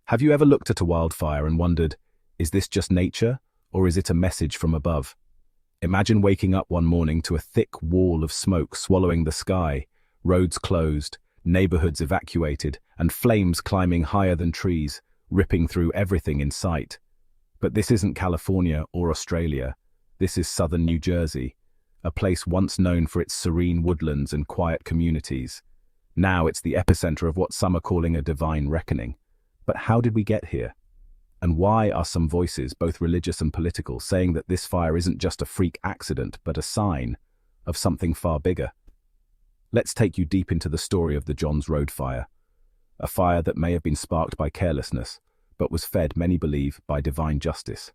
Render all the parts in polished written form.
Have you ever looked at a wildfire and wondered, is this just nature, or is it a message from above? Imagine waking up one morning to a thick wall of smoke swallowing the sky, roads closed, neighborhoods evacuated, and flames climbing higher than trees, ripping through everything in sight. But this isn't California or Australia. This is southern New Jersey, a place once known for its serene woodlands and quiet communities. Now it's the epicenter of what some are calling a divine reckoning. But how did we get here? And why are some voices, both religious and political, saying that this fire isn't just a freak accident, but a sign of something far bigger? Let's take you deep into the story of the Johns Road fire, a fire that may have been sparked by carelessness, but was fed, many believe, by divine justice.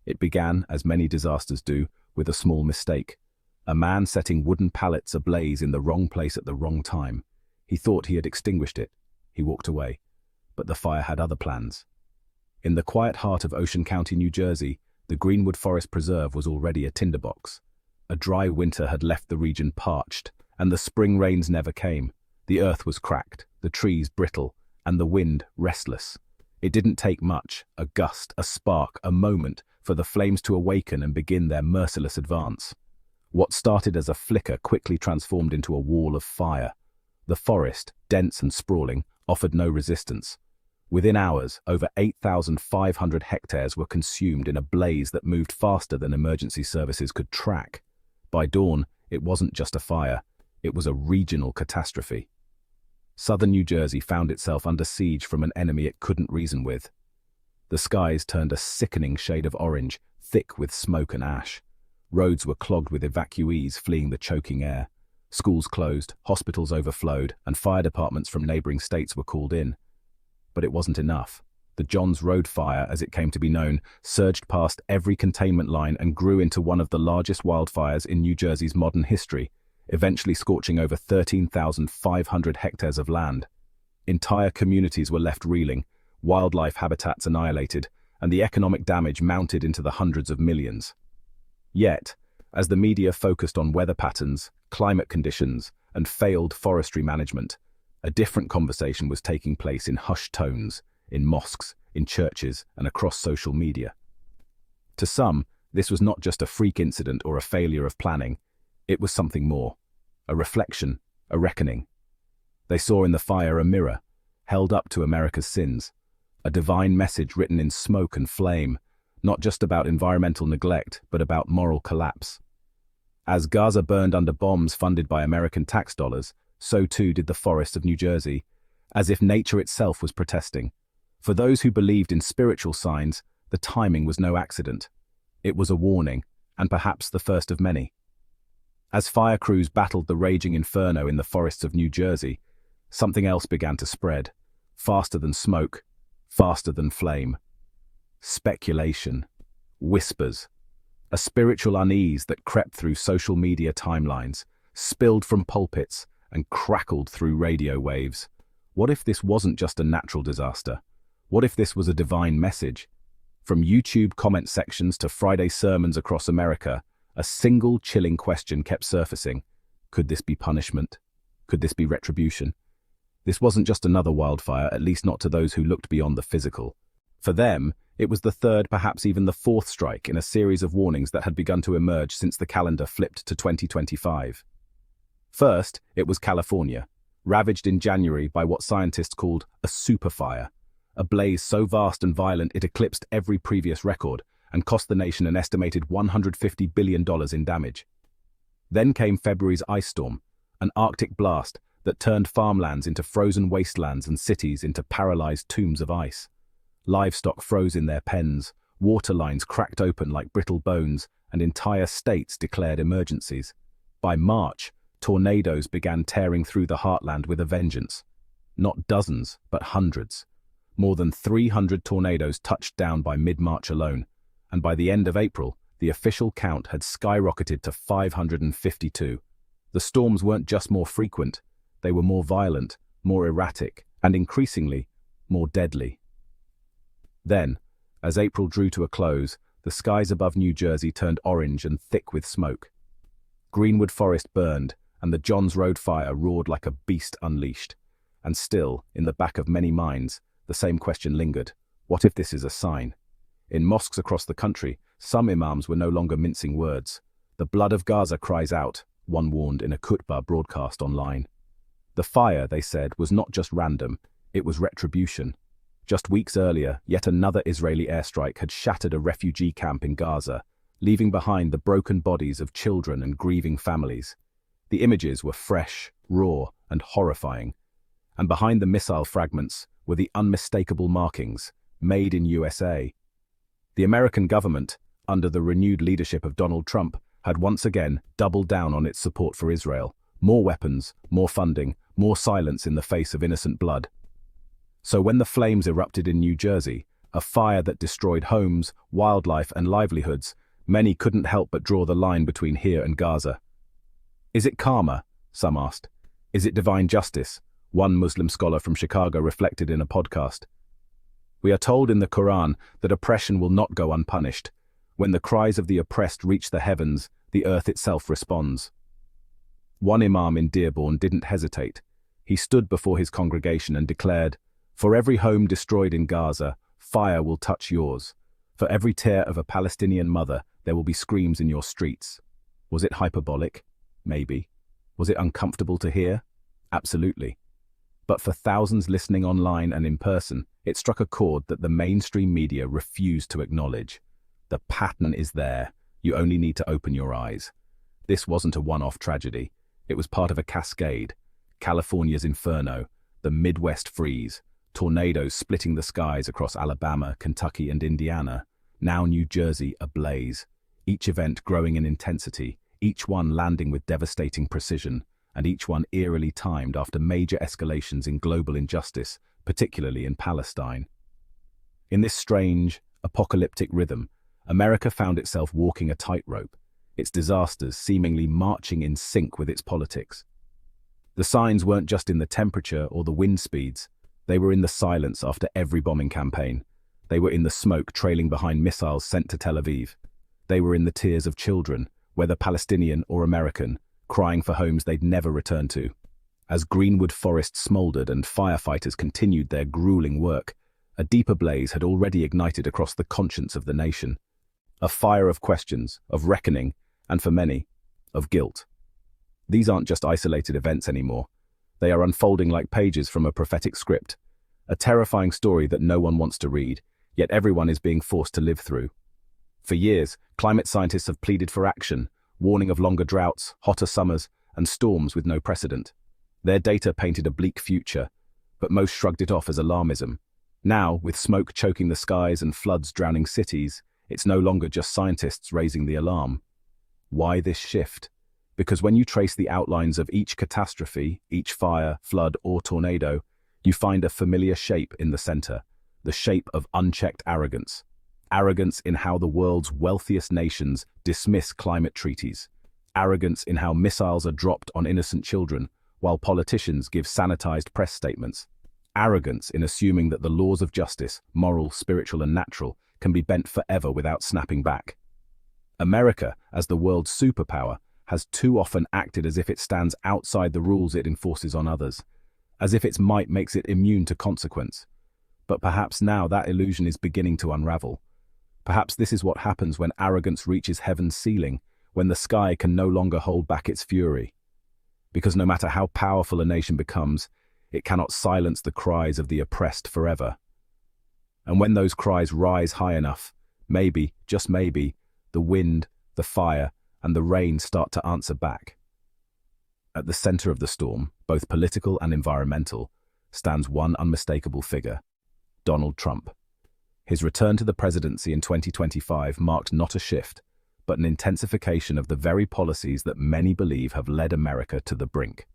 It began, as many disasters do, with a small mistake. A man setting wooden pallets ablaze in the wrong place at the wrong time. He thought he had extinguished it. He walked away. But the fire had other plans. In the quiet heart of Ocean County, New Jersey, the Greenwood Forest Preserve was already a tinderbox. A dry winter had left the region parched, and the spring rains never came. The earth was cracked, the trees brittle, and the wind restless. It didn't take much, a gust, a spark, a moment, for the flames to awaken and begin their merciless advance. What started as a flicker quickly transformed into a wall of fire. The forest, dense and sprawling, offered no resistance. Within hours, over 8,500 hectares were consumed in a blaze that moved faster than emergency services could track. By dawn, it wasn't just a fire, it was a regional catastrophe. Southern New Jersey found itself under siege from an enemy it couldn't reason with. The skies turned a sickening shade of orange, thick with smoke and ash. Roads were clogged with evacuees fleeing the choking air. Schools closed, hospitals overflowed, and fire departments from neighboring states were called in. But it wasn't enough. The Johns Road fire, as it came to be known, surged past every containment line and grew into one of the largest wildfires in New Jersey's modern history, eventually scorching over 13,500 hectares of land. Entire communities were left reeling, wildlife habitats annihilated, and the economic damage mounted into the hundreds of millions. Yet, as the media focused on weather patterns, climate conditions, and failed forestry management, a different conversation was taking place in hushed tones, in mosques, in churches, and across social media. To some, this was not just a freak incident or a failure of planning, it was something more, a reflection, a reckoning. They saw in the fire a mirror, held up to America's sins, a divine message written in smoke and flame, not just about environmental neglect, but about moral collapse. As Gaza burned under bombs funded by American tax dollars, so too did the forests of New Jersey, as if nature itself was protesting. For those who believed in spiritual signs, the timing was no accident. It was a warning, and perhaps the first of many. As fire crews battled the raging inferno in the forests of New Jersey, something else began to spread, faster than smoke, faster than flame. Speculation, whispers, a spiritual unease that crept through social media timelines, spilled from pulpits, and crackled through radio waves. What if this wasn't just a natural disaster? What if this was a divine message? From YouTube comment sections to Friday sermons across America, a single chilling question kept surfacing. Could this be punishment? Could this be retribution? This wasn't just another wildfire, at least not to those who looked beyond the physical. For them, it was the third, perhaps even the fourth strike in a series of warnings that had begun to emerge since the calendar flipped to 2025. First, it was California, ravaged in January by what scientists called a superfire, a blaze so vast and violent it eclipsed every previous record and cost the nation an estimated $150 billion in damage. Then came February's ice storm, an Arctic blast that turned farmlands into frozen wastelands and cities into paralyzed tombs of ice. Livestock froze in their pens, water lines cracked open like brittle bones, and entire states declared emergencies. By March, tornadoes began tearing through the heartland with a vengeance. Not dozens, but hundreds. More than 300 tornadoes touched down by mid-March alone, and by the end of April, the official count had skyrocketed to 552. The storms weren't just more frequent, they were more violent, more erratic, and increasingly, more deadly. Then, as April drew to a close, the skies above New Jersey turned orange and thick with smoke. Greenwood Forest burned, and the Johns Road fire roared like a beast unleashed. And still, in the back of many minds, the same question lingered. What if this is a sign? In mosques across the country, some imams were no longer mincing words. The blood of Gaza cries out, one warned in a khutbah broadcast online. The fire, they said, was not just random, it was retribution. Just weeks earlier, yet another Israeli airstrike had shattered a refugee camp in Gaza, leaving behind the broken bodies of children and grieving families. The images were fresh, raw, and horrifying. And behind the missile fragments were the unmistakable markings, made in USA. The American government, under the renewed leadership of Donald Trump, had once again doubled down on its support for Israel. More weapons, more funding, more silence in the face of innocent blood. So when the flames erupted in New Jersey, a fire that destroyed homes, wildlife, and livelihoods, many couldn't help but draw the line between here and Gaza. Is it karma? Some asked. Is it divine justice? One Muslim scholar from Chicago reflected in a podcast. We are told in the Quran that oppression will not go unpunished. When the cries of the oppressed reach the heavens, the earth itself responds. One imam in Dearborn didn't hesitate. He stood before his congregation and declared, "For every home destroyed in Gaza, fire will touch yours. For every tear of a Palestinian mother, there will be screams in your streets." Was it hyperbolic? Maybe. Was it uncomfortable to hear? Absolutely. But for thousands listening online and in person, it struck a chord that the mainstream media refused to acknowledge. The pattern is there. You only need to open your eyes. This wasn't a one-off tragedy. It was part of a cascade. California's Inferno, the Midwest freeze, tornadoes splitting the skies across Alabama, Kentucky, and Indiana, now New Jersey ablaze. Each event growing in intensity, each one landing with devastating precision, and each one eerily timed after major escalations in global injustice, particularly in Palestine. In this strange, apocalyptic rhythm, America found itself walking a tightrope, its disasters seemingly marching in sync with its politics. The signs weren't just in the temperature or the wind speeds, they were in the silence after every bombing campaign. They were in the smoke trailing behind missiles sent to Tel Aviv. They were in the tears of children, whether Palestinian or American, crying for homes they'd never return to. As Greenwood forests smoldered and firefighters continued their grueling work, a deeper blaze had already ignited across the conscience of the nation. A fire of questions, of reckoning, and for many, of guilt. These aren't just isolated events anymore. They are unfolding like pages from a prophetic script, a terrifying story that no one wants to read, yet everyone is being forced to live through. For years, climate scientists have pleaded for action, warning of longer droughts, hotter summers, and storms with no precedent. Their data painted a bleak future, but most shrugged it off as alarmism. Now, with smoke choking the skies and floods drowning cities, it's no longer just scientists raising the alarm. Why this shift? Because when you trace the outlines of each catastrophe, each fire, flood, or tornado, you find a familiar shape in the center, the shape of unchecked arrogance. Arrogance in how the world's wealthiest nations dismiss climate treaties. Arrogance in how missiles are dropped on innocent children, while politicians give sanitized press statements. Arrogance in assuming that the laws of justice, moral, spiritual, and natural, can be bent forever without snapping back. America, as the world's superpower, has too often acted as if it stands outside the rules it enforces on others, as if its might makes it immune to consequence. But perhaps now that illusion is beginning to unravel. Perhaps this is what happens when arrogance reaches heaven's ceiling, when the sky can no longer hold back its fury. Because no matter how powerful a nation becomes, it cannot silence the cries of the oppressed forever. And when those cries rise high enough, maybe, just maybe, the wind, the fire, and the rain start to answer back. At the center of the storm, both political and environmental, stands one unmistakable figure: Donald Trump. His return to the presidency in 2025 marked not a shift, but an intensification of the very policies that many believe have led America to the brink.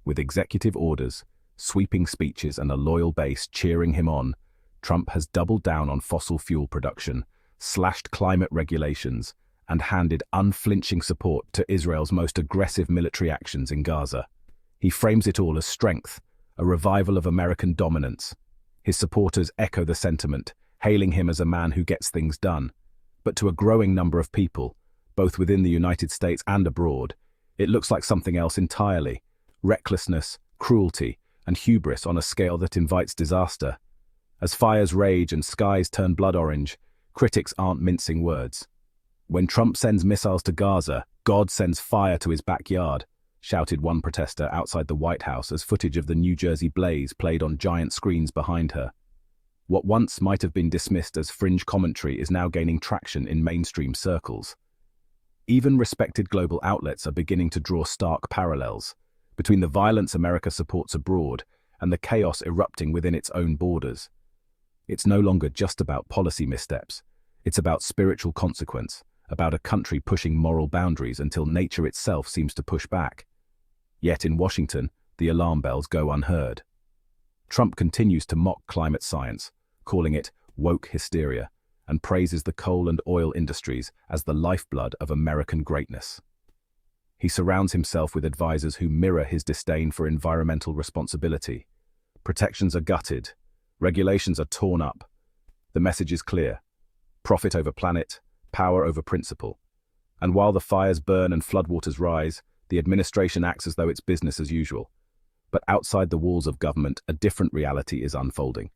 With executive orders, sweeping speeches, and a loyal base cheering him on, Trump has doubled down on fossil fuel production, slashed climate regulations, and handed unflinching support to Israel's most aggressive military actions in Gaza. He frames it all as strength, a revival of American dominance. His supporters echo the sentiment, hailing him as a man who gets things done. But to a growing number of people, both within the United States and abroad, it looks like something else entirely: recklessness, cruelty, and hubris on a scale that invites disaster. As fires rage and skies turn blood orange, critics aren't mincing words. "When Trump sends missiles to Gaza, God sends fire to his backyard," shouted one protester outside the White House as footage of the New Jersey blaze played on giant screens behind her. What once might have been dismissed as fringe commentary is now gaining traction in mainstream circles. Even respected global outlets are beginning to draw stark parallels between the violence America supports abroad and the chaos erupting within its own borders. It's no longer just about policy missteps. It's about spiritual consequence, about a country pushing moral boundaries until nature itself seems to push back. Yet in Washington, the alarm bells go unheard. Trump continues to mock climate science, calling it woke hysteria, and praises the coal and oil industries as the lifeblood of American greatness. He surrounds himself with advisors who mirror his disdain for environmental responsibility. Protections are gutted. Regulations are torn up. The message is clear: profit over planet, power over principle. And while the fires burn and floodwaters rise, the administration acts as though it's business as usual. But outside the walls of government, a different reality is unfolding.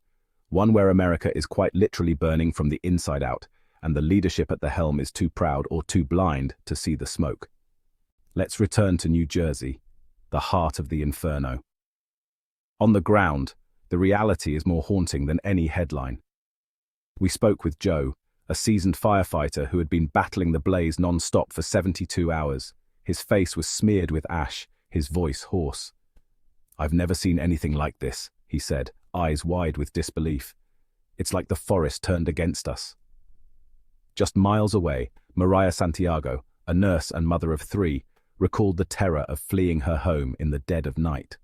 One where America is quite literally burning from the inside out, and the leadership at the helm is too proud or too blind to see the smoke. Let's return to New Jersey, the heart of the Inferno. On the ground, the reality is more haunting than any headline. We spoke with Joe, a seasoned firefighter who had been battling the blaze non-stop for 72 hours. His face was smeared with ash, his voice hoarse. "I've never seen anything like this," he said, eyes wide with disbelief. "It's like the forest turned against us." Just miles away, Maria Santiago, a nurse and mother of 3, recalled the terror of fleeing her home in the dead of night.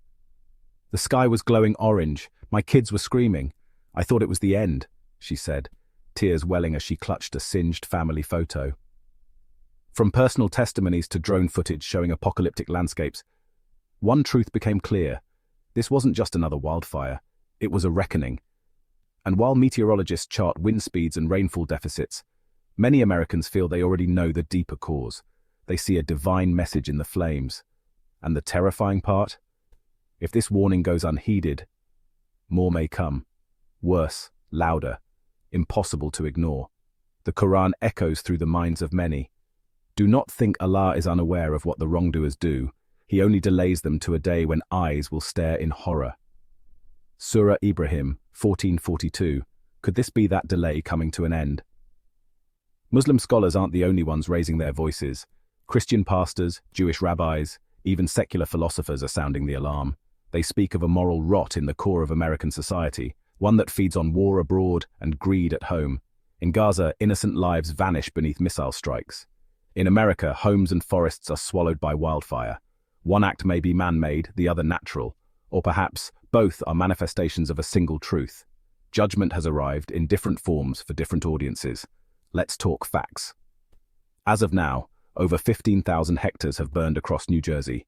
"The sky was glowing orange. My kids were screaming. I thought it was the end," she said, tears welling as she clutched a singed family photo. From personal testimonies to drone footage showing apocalyptic landscapes, one truth became clear. This wasn't just another wildfire. It was a reckoning. And while meteorologists chart wind speeds and rainfall deficits, many Americans feel they already know the deeper cause. They see a divine message in the flames. And the terrifying part? If this warning goes unheeded, more may come. Worse, louder, impossible to ignore. The Quran echoes through the minds of many. Do not think Allah is unaware of what the wrongdoers do. He only delays them to a day when eyes will stare in horror. Surah Ibrahim, 1442. Could this be that delay coming to an end? Muslim scholars aren't the only ones raising their voices. Christian pastors, Jewish rabbis, even secular philosophers are sounding the alarm. They speak of a moral rot in the core of American society, one that feeds on war abroad and greed at home. In Gaza, innocent lives vanish beneath missile strikes. In America, homes and forests are swallowed by wildfire. One act may be man-made, the other natural, or perhaps both are manifestations of a single truth. Judgment has arrived in different forms for different audiences. Let's talk facts. As of now, over 15,000 hectares have burned across New Jersey.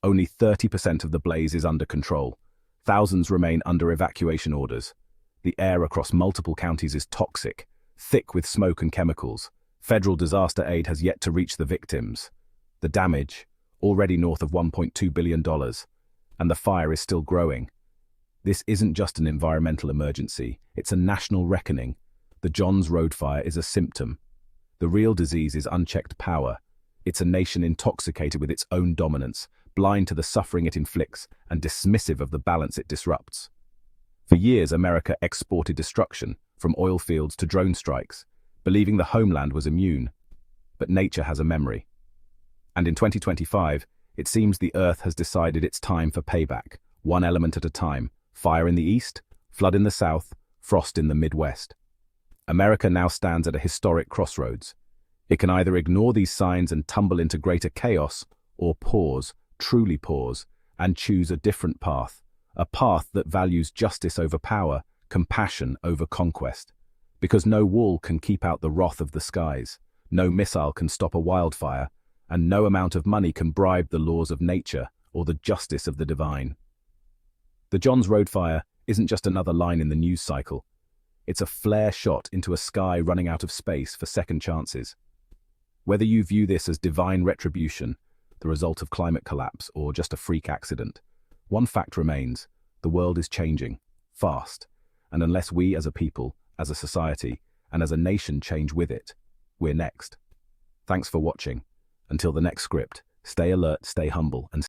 Only 30% of the blaze is under control. Thousands remain under evacuation orders. The air across multiple counties is toxic, thick with smoke and chemicals. Federal disaster aid has yet to reach the victims. The damage, already north of $1.2 billion, and the fire is still growing. This isn't just an environmental emergency, it's a national reckoning. The Johns Road fire is a symptom. The real disease is unchecked power. It's a nation intoxicated with its own dominance, blind to the suffering it inflicts, and dismissive of the balance it disrupts. For years, America exported destruction, from oil fields to drone strikes, believing the homeland was immune. But nature has a memory. And in 2025, it seems the Earth has decided it's time for payback, one element at a time. Fire in the east, flood in the south, frost in the Midwest. America now stands at a historic crossroads. It can either ignore these signs and tumble into greater chaos, or pause, truly pause, and choose a different path. A path that values justice over power, compassion over conquest. Because no wall can keep out the wrath of the skies, no missile can stop a wildfire, and no amount of money can bribe the laws of nature or the justice of the divine. The Johns Road fire isn't just another line in the news cycle. It's a flare shot into a sky running out of space for second chances. Whether you view this as divine retribution, the result of climate collapse, or just a freak accident, one fact remains: the world is changing, fast, And unless we as a people, as a society, and as a nation change with it, we're next. Thanks for watching. Until the next script, stay alert, stay humble, and